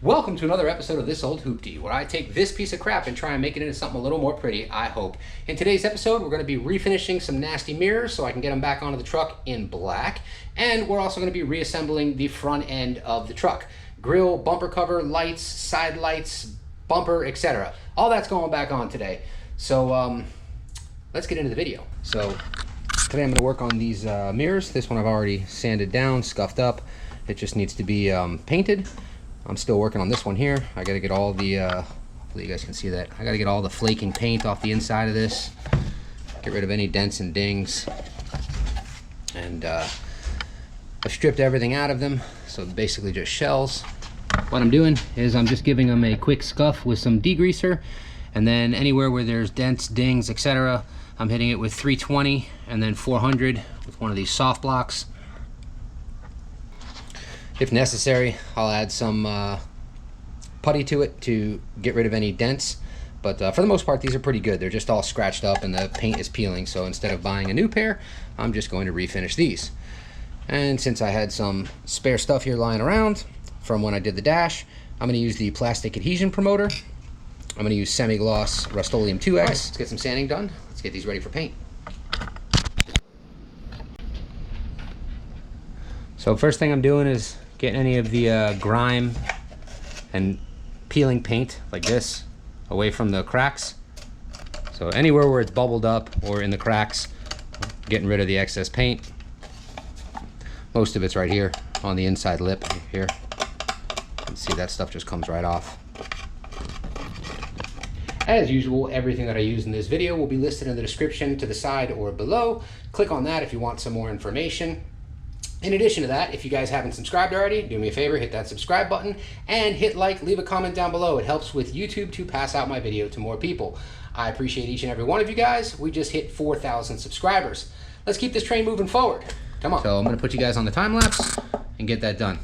Welcome to another episode of This Old Hooptie, where I take this piece of crap and try and make it into something a little more pretty, I hope. In today's episode, we're going to be refinishing some nasty mirrors so I can get them back onto the truck in black. And we're also going to be reassembling the front end of the truck. Grille, bumper cover, lights, side lights, bumper, etc. All that's going back on today. So let's get into the video. So today I'm going to work on these mirrors. This one I've already sanded down, scuffed up. It just needs to be painted. I'm still working on this one here. I got to get all the, hopefully you guys can see that. I got to get all the flaking paint off the inside of this. Get rid of any dents and dings. And I've stripped everything out of them. So basically just shells. What I'm doing is I'm just giving them a quick scuff with some degreaser. And then anywhere where there's dents, dings, etc., I'm hitting it with 320 and then 400 with one of these soft blocks. If necessary, I'll add some putty to it to get rid of any dents. But for the most part, these are pretty good. They're just all scratched up and the paint is peeling. So instead of buying a new pair, I'm just going to refinish these. And since I had some spare stuff here lying around from when I did the dash, I'm going to use the plastic adhesion promoter. I'm going to use semi-gloss Rustoleum 2X. Right, let's get some sanding done. Let's get these ready for paint. So first thing I'm doing is getting any of the grime and peeling paint like this away from the cracks. So anywhere where it's bubbled up or in the cracks, getting rid of the excess paint. Most of it's right here on the inside lip here. You can see that stuff just comes right off. As usual, everything that I use in this video will be listed in the description to the side or below. Click on that if you want some more information. In addition to that, if you guys haven't subscribed already, do me a favor, hit that subscribe button and hit like, leave a comment down below. It helps with YouTube to pass out my video to more people. I appreciate each and every one of you guys. We just hit 4,000 subscribers. Let's keep this train moving forward. Come on. So I'm going to put you guys on the time lapse and get that done.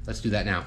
Let's do that now.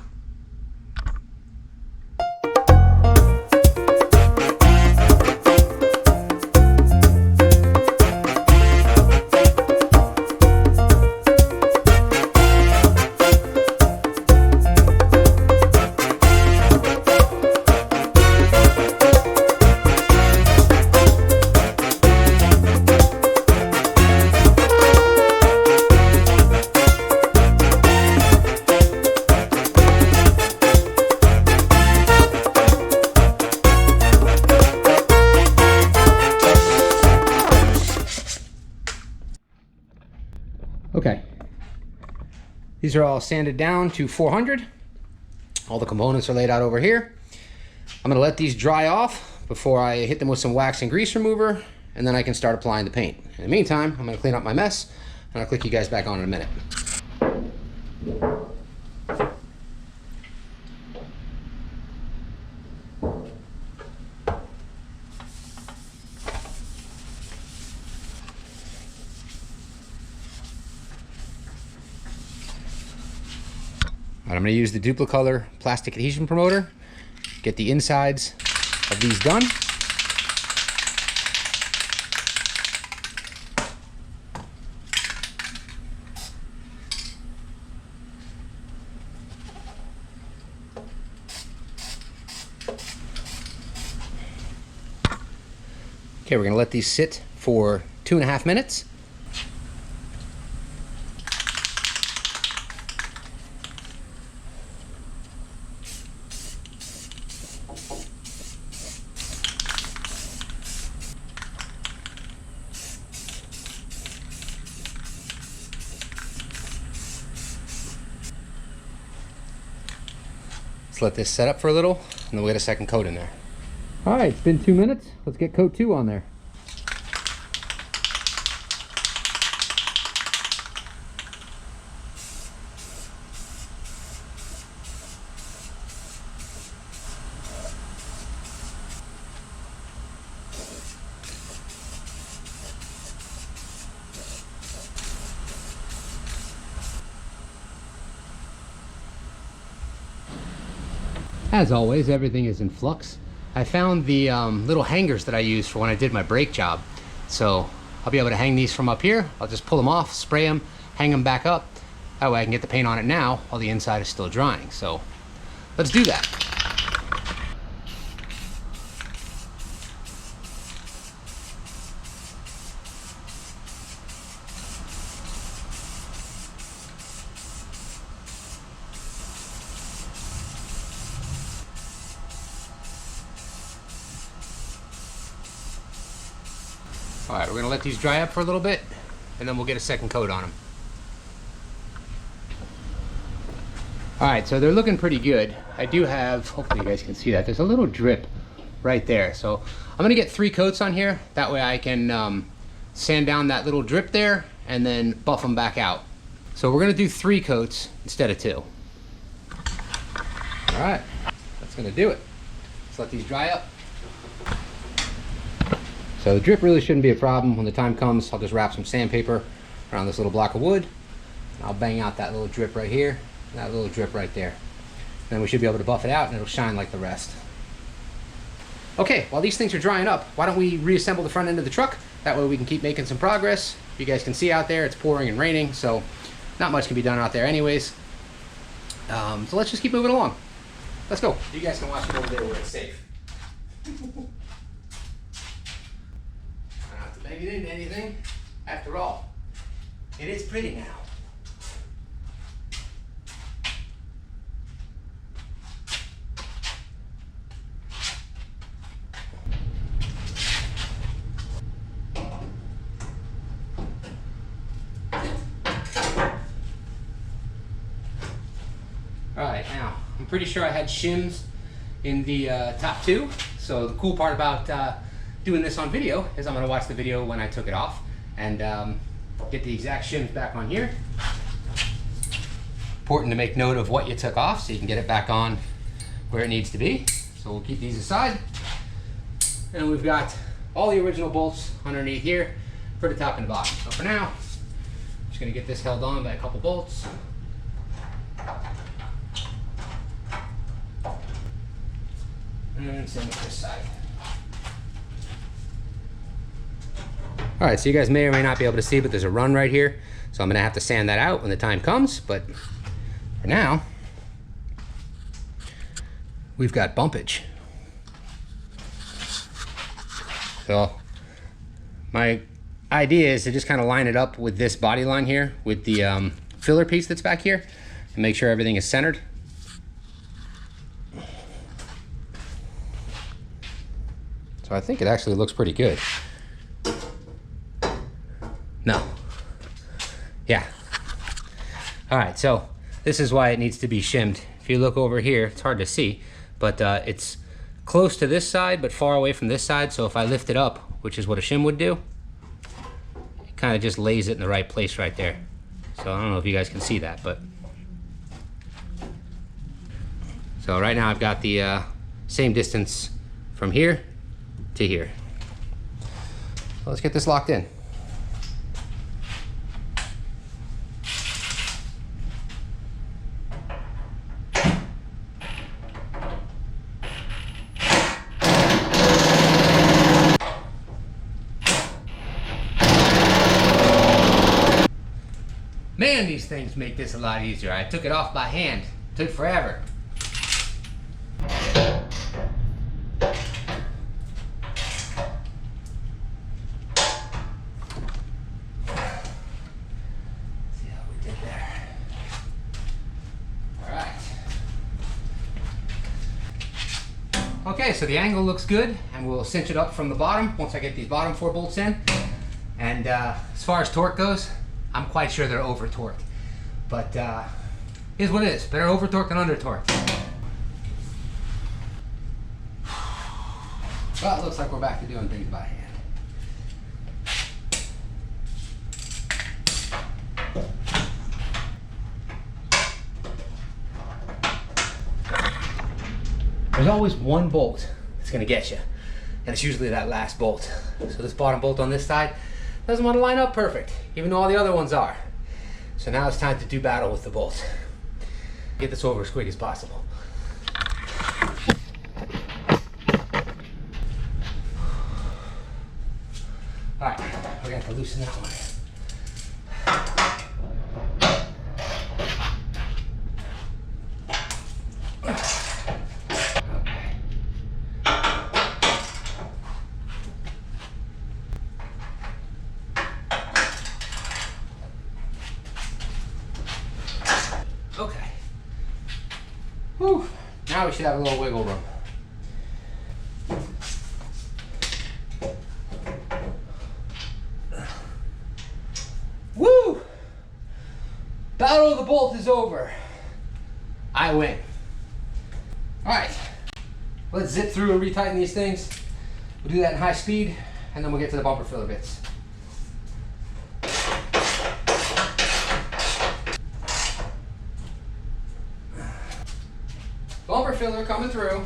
Okay, these are all sanded down to 400. All the components are laid out over here. I'm gonna let these dry off before I hit them with some wax and grease remover, and then I can start applying the paint. In the meantime, I'm gonna clean up my mess, and I'll click you guys back on in a minute. I'm going to use the Duplicolor plastic adhesion promoter, get the insides of these done. Okay, we're going to let these sit for 2.5 minutes. Let's let this set up for a little, and then we'll get a second coat in there. All right, it's been 2 minutes. Let's get coat 2 on there. As always, everything is in flux. I found the little hangers that I used for when I did my brake job. So I'll be able to hang these from up here. I'll just pull them off, spray them, hang them back up. That way I can get the paint on it now while the inside is still drying. So let's do that. All right, we're gonna let these dry up for a little bit, and then we'll get a second coat on them. All right, so they're looking pretty good. I do have, hopefully you guys can see that, there's a little drip right there. So I'm gonna get 3 coats on here. That way I can sand down that little drip there and then buff them back out. So we're gonna do 3 coats instead of 2. All right, that's gonna do it. Let's let these dry up. So the drip really shouldn't be a problem. When the time comes, I'll just wrap some sandpaper around this little block of wood. I'll bang out that little drip right here, that little drip right there. Then we should be able to buff it out and it'll shine like the rest. Okay, while these things are drying up, why don't we reassemble the front end of the truck? That way we can keep making some progress. You guys can see out there, it's pouring and raining, so not much can be done out there anyways. So let's just keep moving along. Let's go. You guys can watch it over there where it's safe. Make it into anything. After all, it is pretty now. All right, now I'm pretty sure I had shims in the top 2. So the cool part about doing this on video is I'm going to watch the video when I took it off and get the exact shims back on here. Important to make note of what you took off so you can get it back on where it needs to be. So we'll keep these aside. And we've got all the original bolts underneath here for the top and the bottom. So for now, I'm just going to get this held on by a couple bolts. And same with this side. All right, so you guys may or may not be able to see, but there's a run right here. So I'm gonna have to sand that out when the time comes, but for now, we've got bumpage. So my idea is to just kind of line it up with this body line here, with the filler piece that's back here, and make sure everything is centered. So I think it actually looks pretty good. No. Yeah. All right, so this is why it needs to be shimmed. If you look over here, it's hard to see, but it's close to this side, but far away from this side. So if I lift it up, which is what a shim would do, it kind of just lays it in the right place right there. So I don't know if you guys can see that, but. So right now I've got the same distance from here to here. So let's get this locked in. Man, these things make this a lot easier. I took it off by hand. It took forever. See how we did there. All right. Okay, so the angle looks good, and we'll cinch it up from the bottom once I get these bottom 4 bolts in. And as far as torque goes, I'm quite sure they're over torqued, but here's what it is. Better over torqued than under torqued. Well, it looks like we're back to doing things by hand. There's always one bolt that's gonna get you, and it's usually that last bolt. So this bottom bolt on this side doesn't want to line up perfect, even though all the other ones are. So now it's time to do battle with the bolts. Get this over as quick as possible. All right, we're gonna have to loosen that one. Whew. Now we should have a little wiggle room. Woo! Battle of the bolt is over. I win. All right, let's zip through and retighten these things. We'll do that in high speed, and then we'll get to the bumper filler bits. Bumper filler coming through.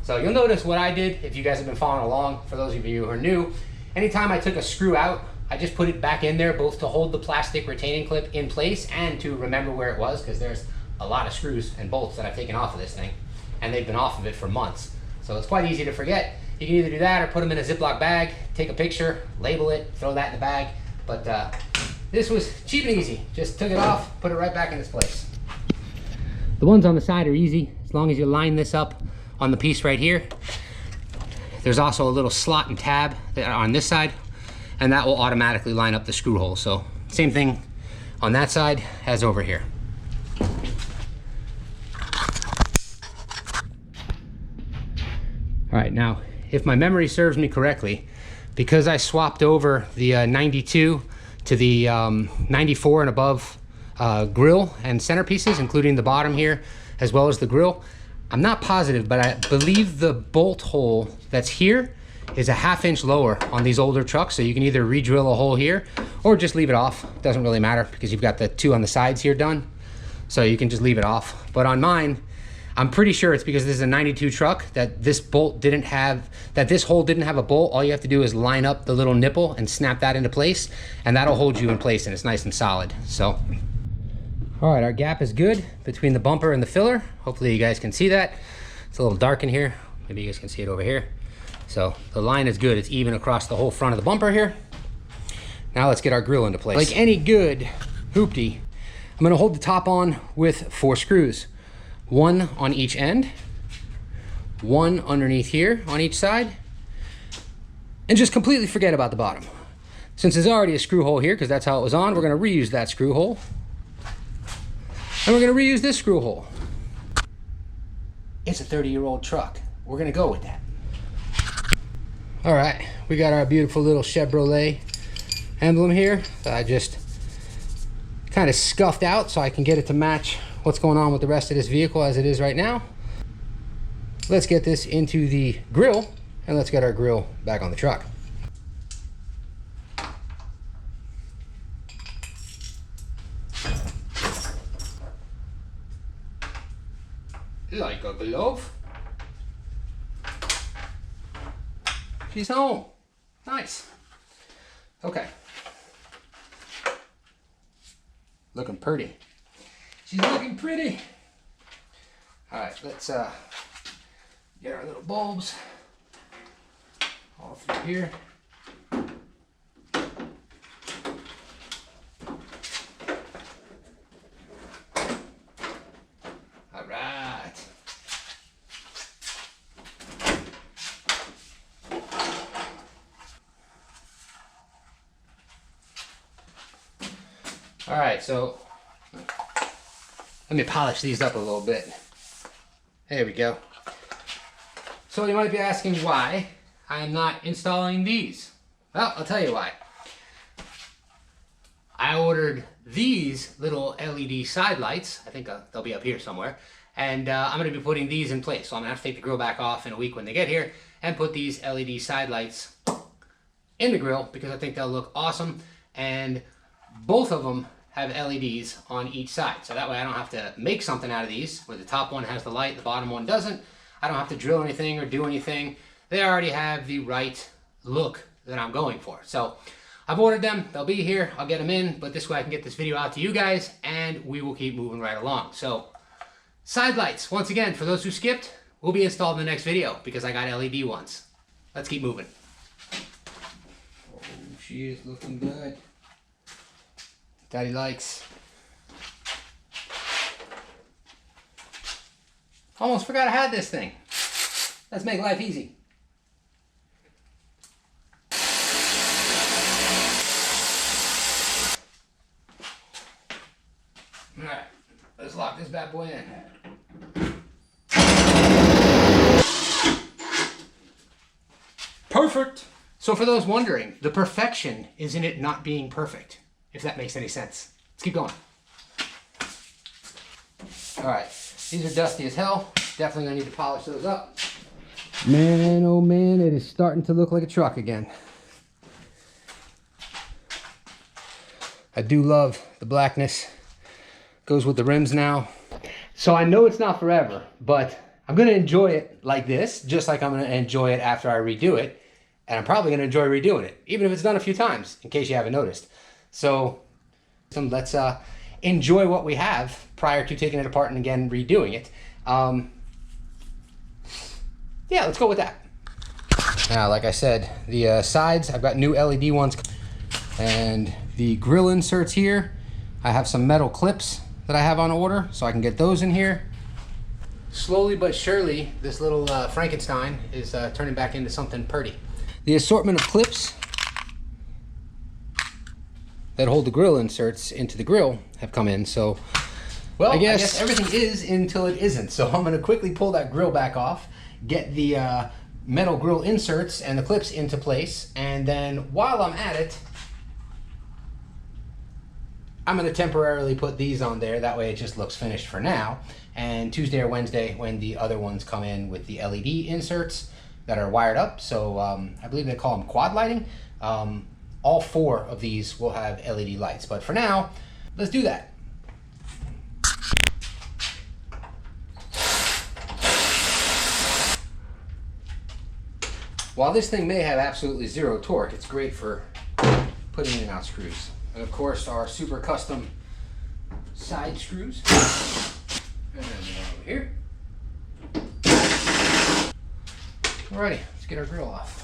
So you'll notice what I did, if you guys have been following along, for those of you who are new, anytime I took a screw out, I just put it back in there, both to hold the plastic retaining clip in place and to remember where it was, because there's a lot of screws and bolts that I've taken off of this thing, and they've been off of it for months. So it's quite easy to forget. You can either do that or put them in a Ziploc bag, take a picture, label it, throw that in the bag. But this was cheap and easy. Just took it off, put it right back in its place. The ones on the side are easy, as long as you line this up on the piece right here. There's also a little slot and tab on this side, and that will automatically line up the screw hole. So same thing on that side as over here. All right, now, if my memory serves me correctly, because I swapped over the 92 to the 94 and above grill and centerpieces, including the bottom here, as well as the grill, I'm not positive, but I believe the bolt hole that's here is a ½ inch lower on these older trucks. So you can either re-drill a hole here or just leave it off. Doesn't really matter because you've got the two on the sides here done. So you can just leave it off. But on mine, I'm pretty sure it's because this is a 92 truck that this bolt didn't have, that this hole didn't have a bolt. All you have to do is line up the little nipple and snap that into place, and that'll hold you in place, and it's nice and solid. So, all right, our gap is good between the bumper and the filler. Hopefully you guys can see that. It's a little dark in here. Maybe you guys can see it over here. So the line is good. It's even across the whole front of the bumper here. Now let's get our grill into place. Like any good hooptie, I'm gonna hold the top on with 4 screws. 1 on each end, 1 underneath here on each side, and just completely forget about the bottom. Since there's already a screw hole here, because that's how it was on, we're gonna reuse that screw hole. And we're gonna reuse this screw hole. It's a 30-year-old truck. We're gonna go with that. All right, we got our beautiful little Chevrolet emblem here that I just kind of scuffed out so I can get it to match what's going on with the rest of this vehicle as it is right now. Let's get this into the grill, and let's get our grill back on the truck. Like a glove. She's home. Nice. Okay. Looking pretty. She's looking pretty. All right, let's get our little bulbs all through here. All right. All right, so let me polish these up a little bit. There we go. So you might be asking why I'm not installing these. Well, I'll tell you why. I ordered these little LED side lights. I think they'll be up here somewhere. And I'm gonna be putting these in place. So I'm gonna have to take the grill back off in a week when they get here and put these LED side lights in the grill because I think they'll look awesome. And both of them have LEDs on each side. So that way I don't have to make something out of these where the top one has the light, the bottom one doesn't. I don't have to drill anything or do anything. They already have the right look that I'm going for. So I've ordered them, they'll be here, I'll get them in, but this way I can get this video out to you guys and we will keep moving right along. So side lights, once again, for those who skipped, will be installed in the next video because I got LED ones. Let's keep moving. Oh, she is looking good. Daddy likes. Almost forgot I had this thing. Let's make life easy. All right, let's lock this bad boy in. Perfect. So for those wondering, the perfection is in it not being perfect, if that makes any sense. Let's keep going. All right, these are dusty as hell. Definitely gonna need to polish those up. Man, oh man, it is starting to look like a truck again. I do love the blackness. Goes with the rims now. So I know it's not forever, but I'm gonna enjoy it like this, just like I'm gonna enjoy it after I redo it. And I'm probably gonna enjoy redoing it, even if it's done a few times, in case you haven't noticed. So let's enjoy what we have prior to taking it apart and again redoing it. Yeah, let's go with that. Now, like I said, the sides, I've got new LED ones, and the grill inserts here, I have some metal clips that I have on order, so I can get those in here. Slowly but surely, this little Frankenstein is turning back into something pretty. The assortment of clips that hold the grill inserts into the grill have come in, so well, I guess everything is until it isn't. So I'm gonna quickly pull that grill back off, get the metal grill inserts and the clips into place, and then while I'm at it, I'm gonna temporarily put these on there. That way it just looks finished for now. And Tuesday or Wednesday, when the other ones come in with the LED inserts that are wired up, so I believe they call them quad lighting, all 4 of these will have LED lights. But for now, let's do that. While this thing may have absolutely 0 torque, it's great for putting in and out screws. And of course, our super custom side screws. And over here. Alrighty, let's get our grill off.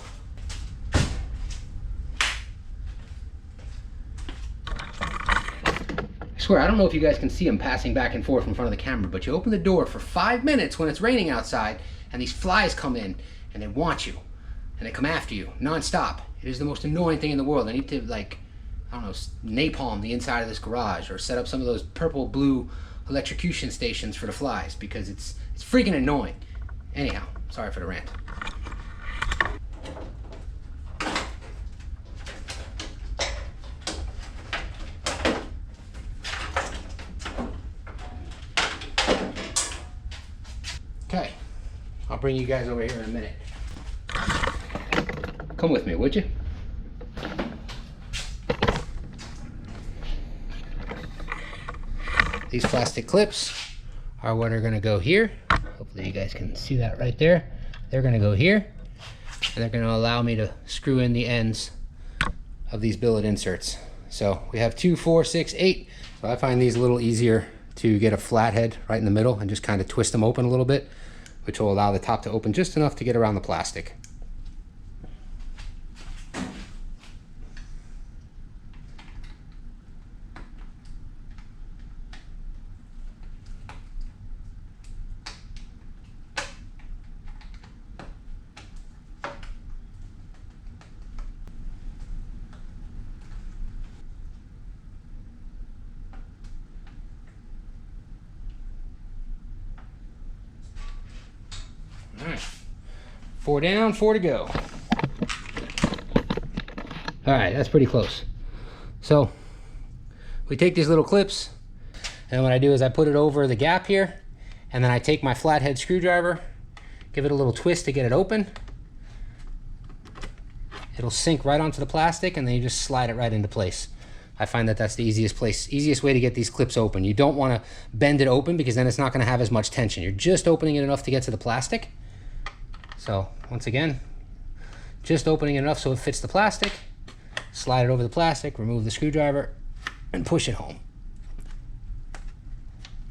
I swear, I don't know if you guys can see them passing back and forth in front of the camera, but you open the door for 5 minutes when it's raining outside, and these flies come in, and they want you, and they come after you, non-stop. It is the most annoying thing in the world. I need to, like, I don't know, napalm the inside of this garage, or set up some of those purple-blue electrocution stations for the flies, because it's freaking annoying. Anyhow, sorry for the rant. Okay, I'll bring you guys over here in a minute. Come with me, would you? These plastic clips are what are going to go here. Hopefully you guys can see that right there. They're going to go here, and they're going to allow me to screw in the ends of these billet inserts. So we have 2, 4, 6, 8. So I find these a little easier to get a flathead right in the middle and just kind of twist them open a little bit, which will allow the top to open just enough to get around the plastic. All right, 4 down, 4 to go. All right, that's pretty close. So we take these little clips, and what I do is I put it over the gap here, and then I take my flathead screwdriver, give it a little twist to get it open. It'll sink right onto the plastic, and then you just slide it right into place. I find that that's the easiest way to get these clips open. You don't want to bend it open, because then it's not going to have as much tension. You're just opening it enough to get to the plastic. So once again, just opening it enough so it fits the plastic, slide it over the plastic, remove the screwdriver, and push it home.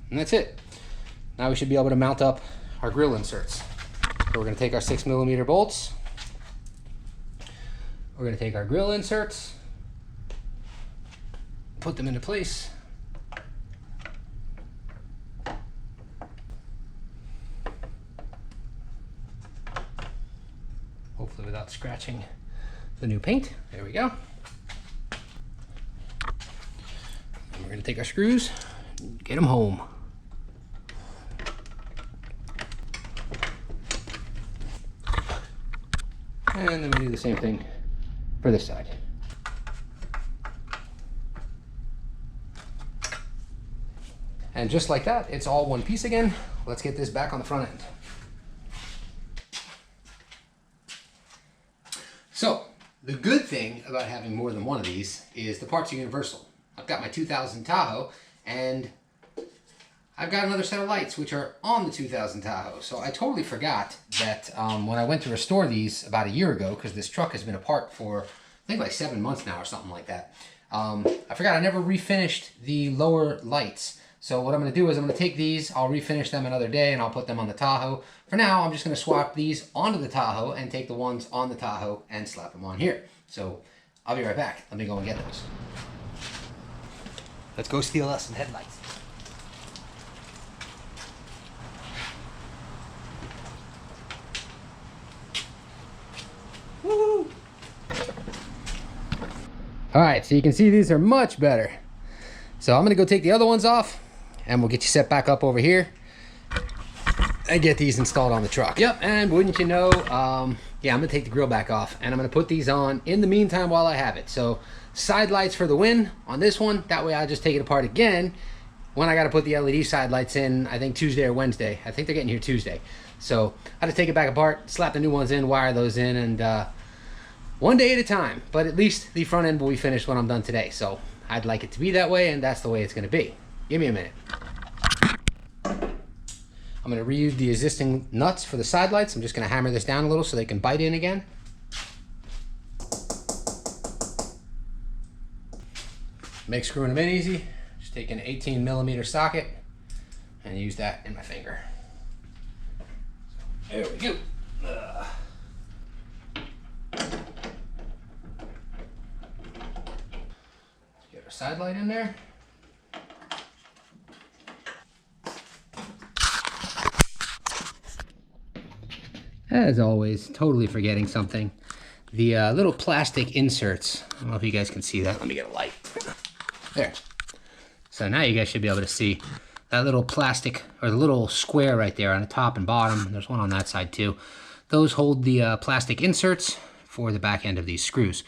And that's it. Now we should be able to mount up our grill inserts. So we're going to take our 6mm bolts. We're going to take our grill inserts, put them into place. Hopefully without scratching the new paint. There we go. And we're going to take our screws, get them home. And then we do the same thing for this side. And just like that, it's all one piece again. Let's get this back on the front end. So, the good thing about having more than one of these is the parts are universal. I've got my 2000 Tahoe, and I've got another set of lights which are on the 2000 Tahoe. So I totally forgot that when I went to restore these about a year ago, because this truck has been apart for, I think like 7 months now or something like that. I forgot I never refinished the lower lights. So what I'm going to do is I'm going to take these, I'll refinish them another day, and I'll put them on the Tahoe. For now, I'm just going to swap these onto the Tahoe and take the ones on the Tahoe and slap them on here. So I'll be right back. Let me go and get those. Let's go steal us some headlights. Woo! All right, so you can see these are much better. So I'm going to go take the other ones off, and we'll get you set back up over here and get these installed on the truck. Yep, and wouldn't you know, yeah, I'm gonna take the grill back off and I'm gonna put these on in the meantime while I have it. So side lights for the win on this one. That way I'll just take it apart again when I gotta put the LED side lights in, I think Tuesday or Wednesday. I think they're getting here Tuesday. So I just take it back apart, slap the new ones in, wire those in, and one day at a time. But at least the front end will be finished when I'm done today. So I'd like it to be that way, and that's the way it's gonna be. Give me a minute. I'm going to reuse the existing nuts for the side lights. I'm just going to hammer this down a little so they can bite in again. Make screwing them in easy. Just take an 18mm socket and use that in my finger. There we go. Get our side light in there. As always, totally forgetting something. The little plastic inserts. I don't know if you guys can see that. Let me get a light. There. So now you guys should be able to see that little plastic, or the little square right there on the top and bottom. There's one on that side too. Those hold the plastic inserts for the back end of these screws.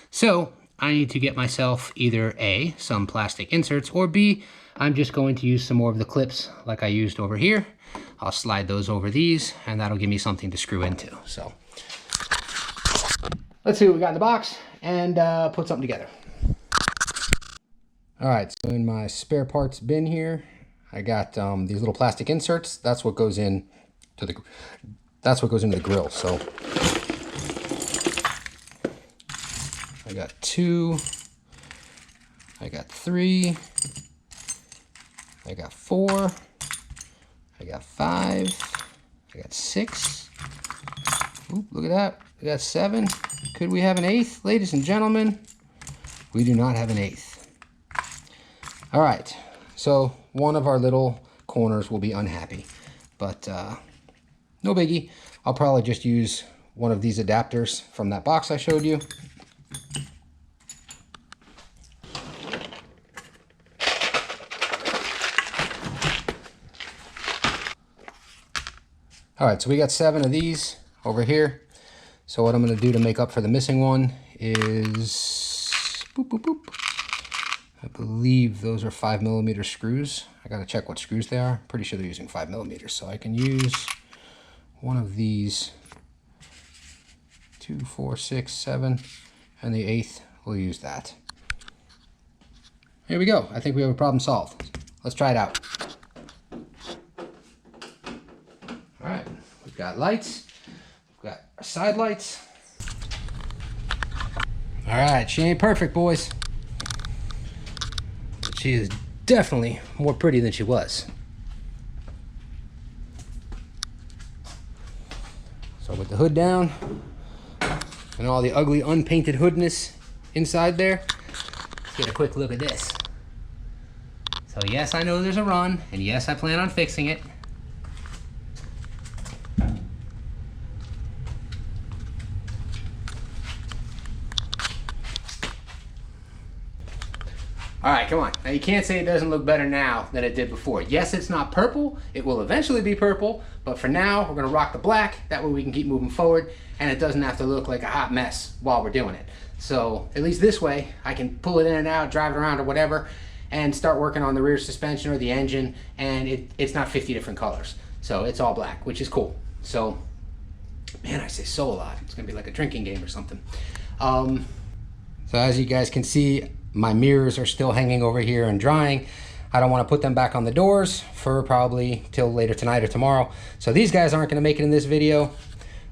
So I need to get myself either A, some plastic inserts, or B, I'm just going to use some more of the clips like I used over here. I'll slide those over these, and that'll give me something to screw into. So let's see what we got in the box and put something together. All right, so in my spare parts bin here, I got these little plastic inserts. That's what goes in to the. That's what goes into the grill. So I got 2. I got 3. I got 4. I got 5, I got 6, oop, look at that, we got 7. Could we have an 8th, ladies and gentlemen? We do not have an 8th. All right, so one of our little corners will be unhappy, but no biggie. I'll probably just use one of these adapters from that box I showed you. All right, so we got 7 of these over here. So what I'm gonna do to make up for the missing one is, boop, boop, boop. I believe those are 5mm screws. I gotta check what screws they are. Pretty sure they're using 5mm. So I can use one of these, 2, 4, 6, 7, and the 8th, we'll use that. Here we go. I think we have a problem solved. Let's try it out. All right, we've got lights, we've got our side lights. All right, she ain't perfect, boys. But she is definitely more pretty than she was. So with the hood down and all the ugly unpainted hoodness inside there, let's get a quick look at this. So yes, I know there's a run, and yes, I plan on fixing it. All right, come on. Now you can't say it doesn't look better now than it did before. Yes, it's not purple. It will eventually be purple, but for now, we're gonna rock the black. That way we can keep moving forward and it doesn't have to look like a hot mess while we're doing it. So at least this way, I can pull it in and out, drive it around or whatever, and start working on the rear suspension or the engine, and it's not 50 different colors. So it's all black, which is cool. So, man, I say so a lot. It's gonna be like a drinking game or something. So as you guys can see, my mirrors are still hanging over here and drying. I don't want to put them back on the doors for probably till later tonight or tomorrow. So these guys aren't going to make it in this video.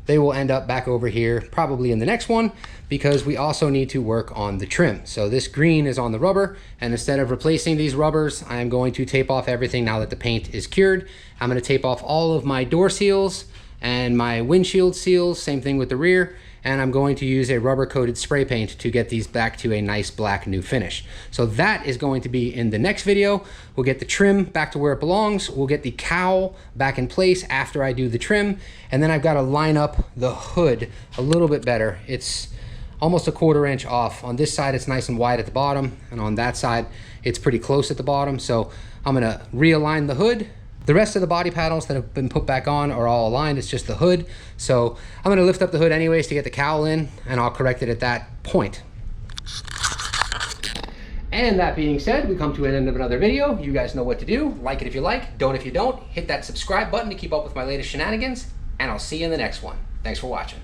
They will end up back over here probably in the next one, because we also need to work on the trim. So this green is on the rubber, and instead of replacing these rubbers, I am going to tape off everything now that the paint is cured. I'm going to tape off all of my door seals and my windshield seals, same thing with the rear, and I'm going to use a rubber coated spray paint to get these back to a nice black new finish. So that is going to be in the next video. We'll get the trim back to where it belongs. We'll get the cowl back in place after I do the trim, and then I've got to line up the hood a little bit better. It's almost a 1/4 inch off. On this side it's nice and wide at the bottom, and on that side it's pretty close at the bottom. So I'm gonna realign the hood. The rest of the body panels that have been put back on are all aligned. It's just the hood. So I'm gonna lift up the hood anyways to get the cowl in, and I'll correct it at that point. And that being said, we come to an end of another video. You guys know what to do. Like it if you like, don't if you don't. Hit that subscribe button to keep up with my latest shenanigans, and I'll see you in the next one. Thanks for watching.